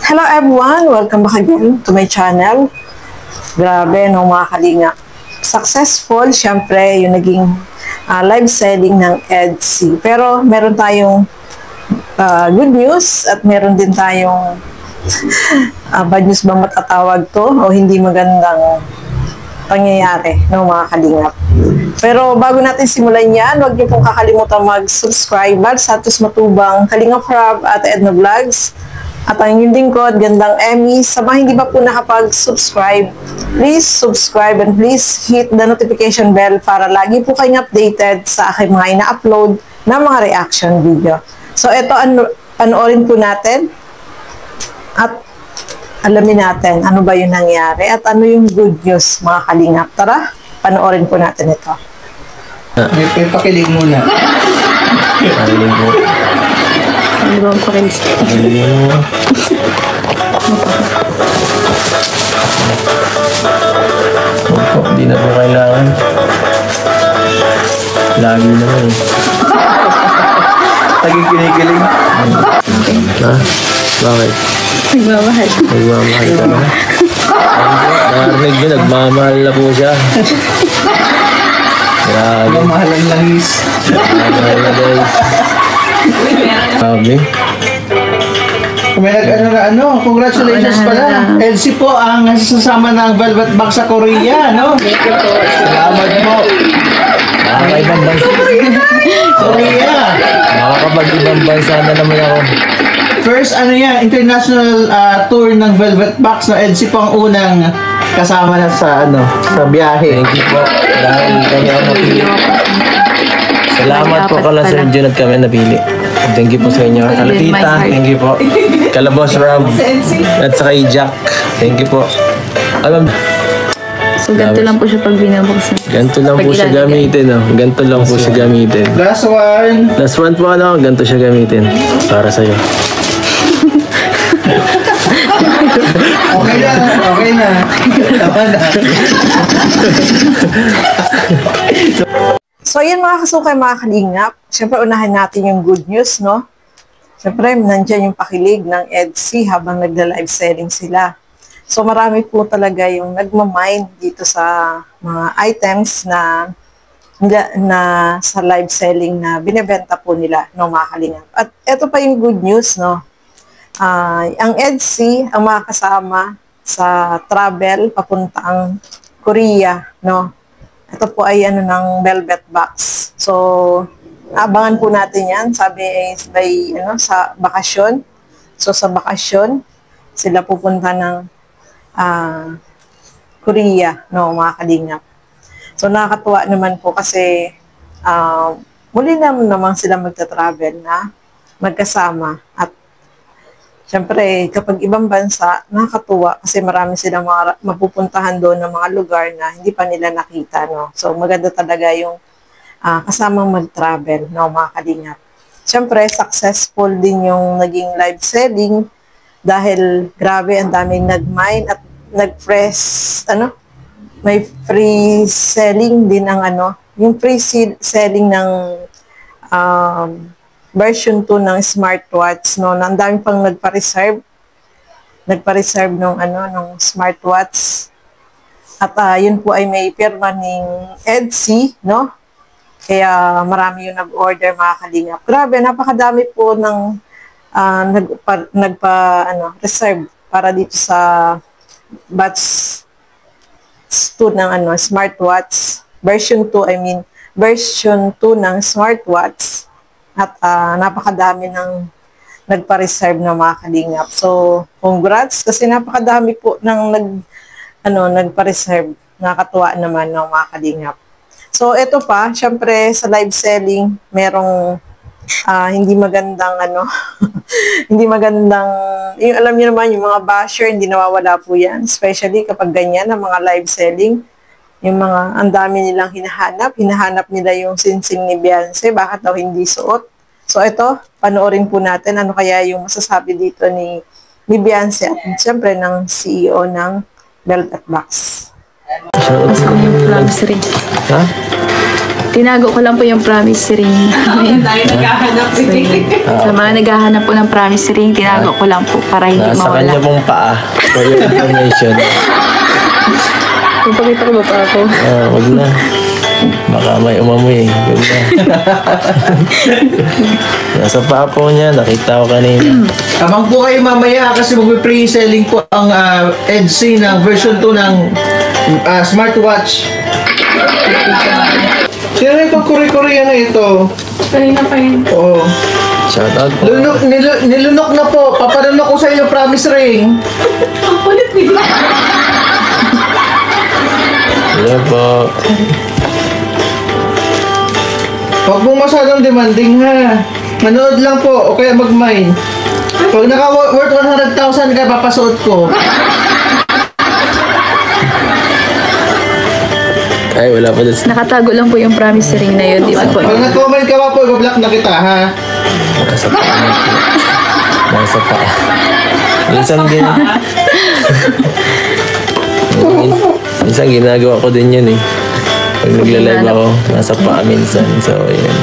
Hello everyone! Welcome back again to my channel. Grabe, no mga kalinga. Successful, syempre, yung naging live selling ng Etsy. Pero meron tayong good news at meron din tayong bad news ba matatawag to o hindi magandang pangyayari ng mga kalingap. Pero bago natin simulan yan, huwag niyo pong kakalimutan mag-subscribe sa Atos Matubang Kalingap Rob at Edna Vlogs. At ang inyong lingkod, Gandang Emmy. Sa mga hindi pa po nakapag-subscribe, please subscribe and please hit the notification bell para lagi po kayong updated sa aking mga ina-upload na mga reaction video. So ito, panoorin po natin at alamin natin ano ba yung nangyari at ano yung good news mga kalingap. Tara, panoorin po natin ito. May pakilig muna. Pakilig mo. Ano ba ang pakilig? Pakilig mo. Opo, di na po kailangan. Lagi naman eh. Laging kinikilig. Ha? Bakit? Nagmamahal. Nagmamahal ka na? Narinig nyo, nagmamahal na po siya. Grabe. Mahal ang langis. Nagmamahal na guys. Grabe. May congratulations pala. Elsie po ang sasama ng Velvet Box sa Korea, no? Salamat po. Nakakaibang bansa. Korea. Nakakapag-ibang bansa na naman ako. First, international tour ng Velvet Box na Elsie po ang unang kasama na sa biyahe. Thank you po. Dahil kami ang napili. Salamat po kala Sir Jun at kami napili. Thank you po sa inyo. Kala Tita, thank you po. Kala Boss Rob. At saka Jack. Thank you po. So, ganito lang po siya pag binabuksan. Ganito lang po siya gamitin. Ganito lang po siya gamitin. Last one. Last one po ganito siya gamitin. Para sa'yo. Okay na. Okay na. Tama na. So, yun mga kasukay, mga kalingap. Siyempre, unahin natin yung good news, no? Siyempre, nandyan yung pakilig ng Etsy habang nagla-live selling sila. So, marami po talaga yung nagmamind dito sa mga items na sa live selling na binibenta po nila, no, mga kalingap. At ito pa yung good news, no? Ang Etsy, ang mga kasama sa travel papuntang Korea, no? Ito po ay ng Velvet Box. So, abangan po natin yan. Sabi is by, sa bakasyon. So, sa bakasyon, sila pupunta ng Korea, no, mga kalingap. So, nakakatuwa naman po kasi muli naman sila magta-travel na magkasama. At siyempre, kapag ibang bansa, nakakatuwa kasi marami silang mga mapupuntahan doon ng mga lugar na hindi pa nila nakita, no? So, maganda talaga yung kasamang mag-travel, no, mga kalingap. Siyempre, successful din yung naging live selling dahil grabe, ang daming nag-mine at nag-press, may free selling din ang yung free selling ng version 2 ng smartwatch, no? Ang dami pang nagpa-reserve ng smartwatch. At yun po ay may pirma ng Etsy, no? Kaya marami yung nag-order, mga kalingap. Grabe, napakadami po ng reserve para dito sa batch 2 ng smartwatch. Version 2 ng smartwatch. At napakadami ng nagpa-reserve ng mga kalingap. So, congrats kasi napakadami po ng nagpa-reserve. Nakakatuwa naman ng mga kalingap. So, ito pa, syempre sa live selling, merong hindi magandang hindi magandang, yung alam niyo naman, yung mga basher, hindi nawawala po yan. Especially kapag ganyan, ang mga live selling. Yung mga, ang dami nilang hinahanap nila yung sinsing ni Beyonce, bakit daw hindi suot. So ito, panoorin po natin ano kaya yung masasabi dito ni Beyonce at siyempre ng CEO ng Velvet Box. Kasama yung vlogs rin. Ha? Tinago ko lang po yung promise ring namin. Sa mga naghahanap po ng promise ring, tinago ko lang po para hindi Nasa mawala. kanya pong paa. For your information. Ipakita ko ba pa ako? Wag na. Baka may umamoy. Wag na. Nasa paa po niya. Nakita ko kanina. Abang po kayo mamaya kasi mag-pre-selling po ang EDC ng version 2 ng smartwatch. Sino itong Korea na ito? Kanina pa yun. Oo. Shoutout po. Nilunok na po. Papadunok ko sa inyo promise ring. Ang kulit nila. Hello po. Huwag mong masyadong demanding ha. Manood lang po o kaya mag-mine. Pag naka-worth 100,000 ka, papasuot ko. Ay, wala pa doon. Nakatago lang po yung promise ring na yun. Di ba po? Pag nag-comment ka pa po, i-block na kita ha. Nasa paa niya po. Nasa paa. Minsan din. Minsan ginagawa ko din yun eh. Pag nagla-live ako, nasa paa minsan. So, yun.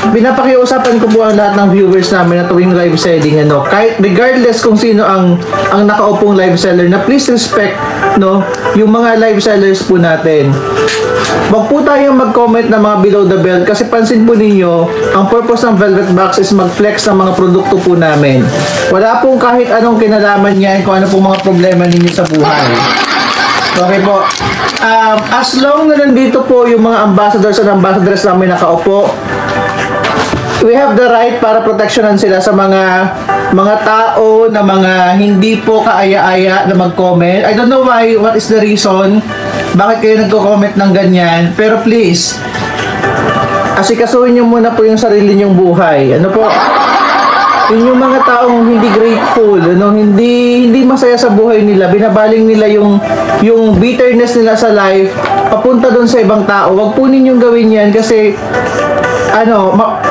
Pinapakiusapan ko po ang lahat ng viewers namin na tuwing live selling, kahit regardless kung sino ang nakaupong live seller, na please respect yung mga live sellers po natin. Wag po tayong mag-comment ng mga below the belt kasi pansin po ninyo, ang purpose ng Velvet Box is mag-flex ng mga produkto po namin. Wala pong kahit anong kinalaman niya kung ano pong mga problema ninyo sa buhay. Okay po. As long na nandito po yung mga ambassadors at ambassadors namin nakaupo, we have the right para proteksyonan sila sa mga tao na mga hindi po kaaya-aya na mag-comment. I don't know why, what is the reason, bakit kayo nagko-comment ng ganyan, pero please, asikasuhin nyo muna po yung sarili nyong buhay. Ano po? Yun yung mga taong hindi grateful, hindi masaya sa buhay nila, binabaling nila yung bitterness nila sa life, papunta doon sa ibang tao. Wag po ninyong gawin yan kasi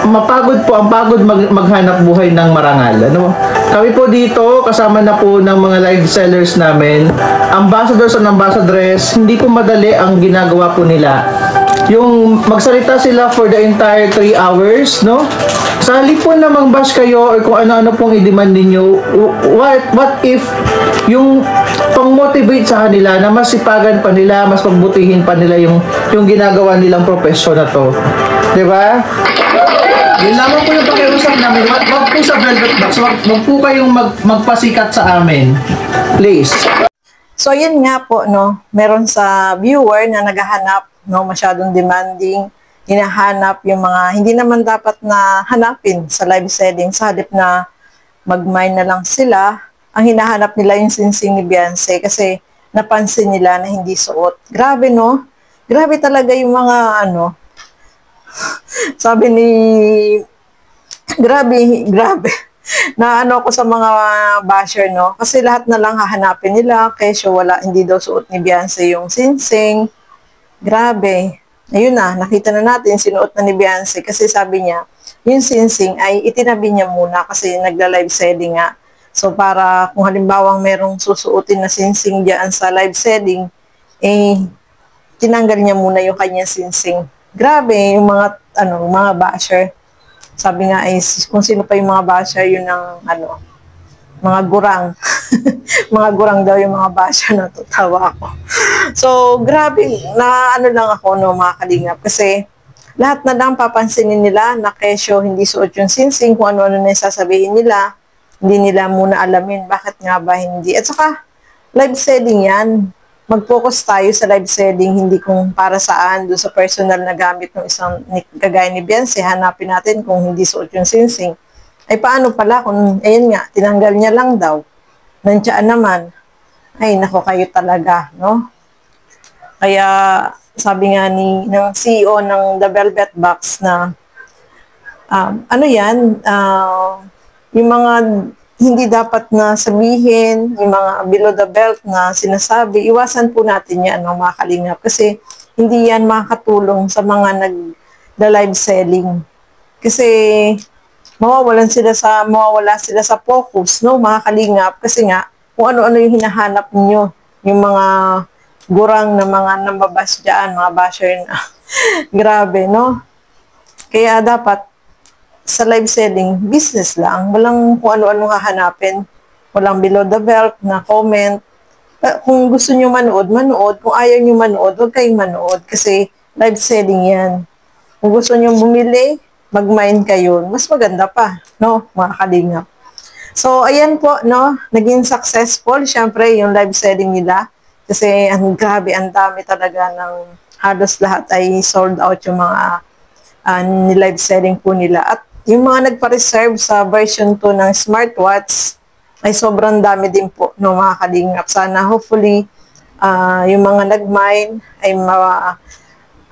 mapagod po, ang pagod maghanap buhay ng marangal. Kami po dito, kasama na po ng mga live sellers namin, ambassadors and ambassadress, hindi po madali ang ginagawa po nila. Yung magsalita sila for the entire 3 hours, sa halip po na mang-bash kayo or kung ano-ano pong i-demand ninyo, what if yung pang-motivate sa kanila na mas sipagan pa nila, mas pagbutihin pa nila yung ginagawa nilang profesyon na to. Diba? Yun lamang po yung pakiusap namin. Wag po sa Velvet Box. Wag po kayong magpasikat sa amin. Please. So, yun nga po, meron sa viewer na naghahanap, masyadong demanding, hinahanap yung mga hindi naman dapat na hanapin sa live selling. Sa halip na mag-mine na lang sila, ang hinahanap nila yung sinsing ni Beyonce kasi napansin nila na hindi suot. Grabe, Grabe talaga yung mga, sabi ni, grabe, na ko sa mga basher, kasi lahat na lang hahanapin nila, kesyo hindi daw suot ni Beyonce yung sinsing. Grabe. Ayun nakita na natin, sinuot na ni Beyonce kasi sabi niya, yung sinsing ay itinabi niya muna kasi nagla-live selling nga. So para kung halimbawa merong susuotin na sinsing diyan sa live selling, tinanggal niya muna yung kanyang sinsing. Grabe, yung mga basher. Sabi nga kung sino pa yung mga basher, yun ang mga gurang. Mga gurang daw yung mga basher, natutawa ako. So, grabe, lang ako, mga kalingap. Kasi, lahat na lang papansinin nila na kesyo hindi suot yung sinsing, kung ano-ano na yung sasabihin nila, hindi nila muna alamin bakit nga ba hindi. At saka, live selling yan. Mag-focus tayo sa live selling, hindi kung para saan, doon sa personal na gamit ng isang kagaya ni Beyonce, hanapin natin kung hindi suot yung sinsing. Ay paano pala kung, ayun nga, tinanggal niya lang daw. Nandiyan naman. Ay, nako kayo talaga, Kaya, sabi nga ng CEO ng The Velvet Box na, yung mga hindi dapat na sabihin, yung mga below the belt na sinasabi, iwasan po natin yan, mga kalingap. Kasi hindi yan makakatulong sa mga nag-live selling. Kasi mawawala sila sa focus, mga kalingap. Kasi nga, kung ano-ano yung hinahanap niyo, yung mga gurang na mga nambabas dyan, mga basher na Grabe, no? Kaya dapat sa live selling, business lang. Walang kung ano-ano hahanapin. Walang below the belt na comment. Kung gusto nyo manood, manood. Kung ayaw nyo manood, huwag kayong manood. Kasi live selling yan. Kung gusto nyo bumili, mag-mine kayo. Mas maganda pa, no? Mga kalingap. So, ayan po, no? Naging successful, syempre, yung live selling nila. Kasi, ang grabe, ang dami talaga ng halos lahat ay sold out yung mga ni-live selling po nila. At yung mga nagpa-reserve sa version 2 ng smartwatch ay sobrang dami din po, no, mga kalingap. Sana, hopefully, yung mga nag-mine ay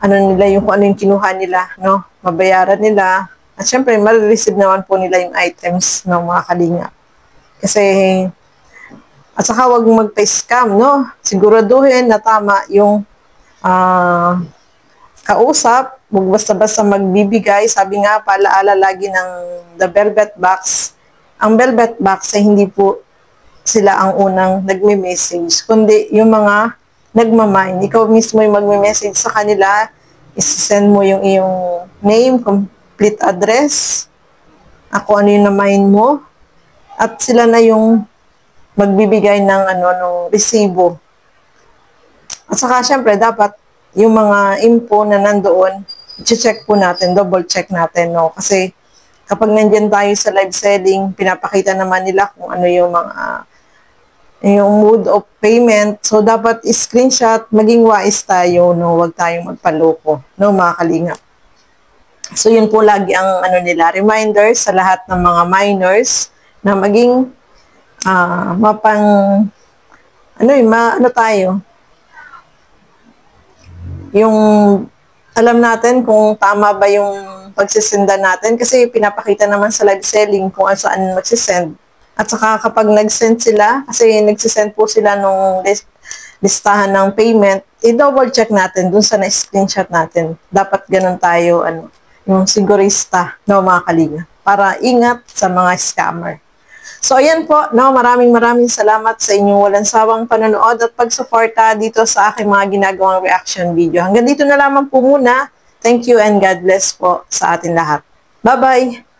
ano nila, yung kung ano yung kinuha nila, no? Mabayaran nila. At syempre, ma-receive naman po nila yung items ng mga kalingap. Kasi, at saka huwag magpa-scam, no? Siguraduhin na tama yung kausap. Huwag basta-basta magbibigay. Sabi nga, paalaala lagi ng the velvet box. Ang velvet box ay hindi po sila ang unang nagme-message, kundi yung mga nagmamine. Ikaw mismo yung magme-message sa kanila, isi-send mo yung iyong name, complete address, ako ano yung na-mine mo, at sila na yung magbibigay ng resibo. At saka syempre dapat yung mga info na nandoon, i-check po natin, double check natin, no? Kasi kapag nandiyan tayo sa live selling, pinapakita naman nila kung ano yung mga yung mode of payment. So, dapat screenshot, maging wise tayo, no? Huwag tayong magpaloko, no, mga kalingap. So, yun po lagi ang nila, reminder sa lahat ng mga miners na maging tayo, yung alam natin kung tama ba yung pagsisenda natin kasi pinapakita naman sa live selling kung saan magsisend. At saka kapag nag-send sila, kasi nagsisend po sila nung listahan ng payment, i-double check natin dun sa na-screenshot natin. Dapat ganun tayo, yung sigurista, no, mga kalinga, para ingat sa mga scammer. So, ayan po, no, maraming salamat sa inyong walang sawang panonood at pagsuporta dito sa aking mga ginagawang reaction video. Hanggang dito na lamang po muna. Thank you and God bless po sa atin lahat. Bye-bye!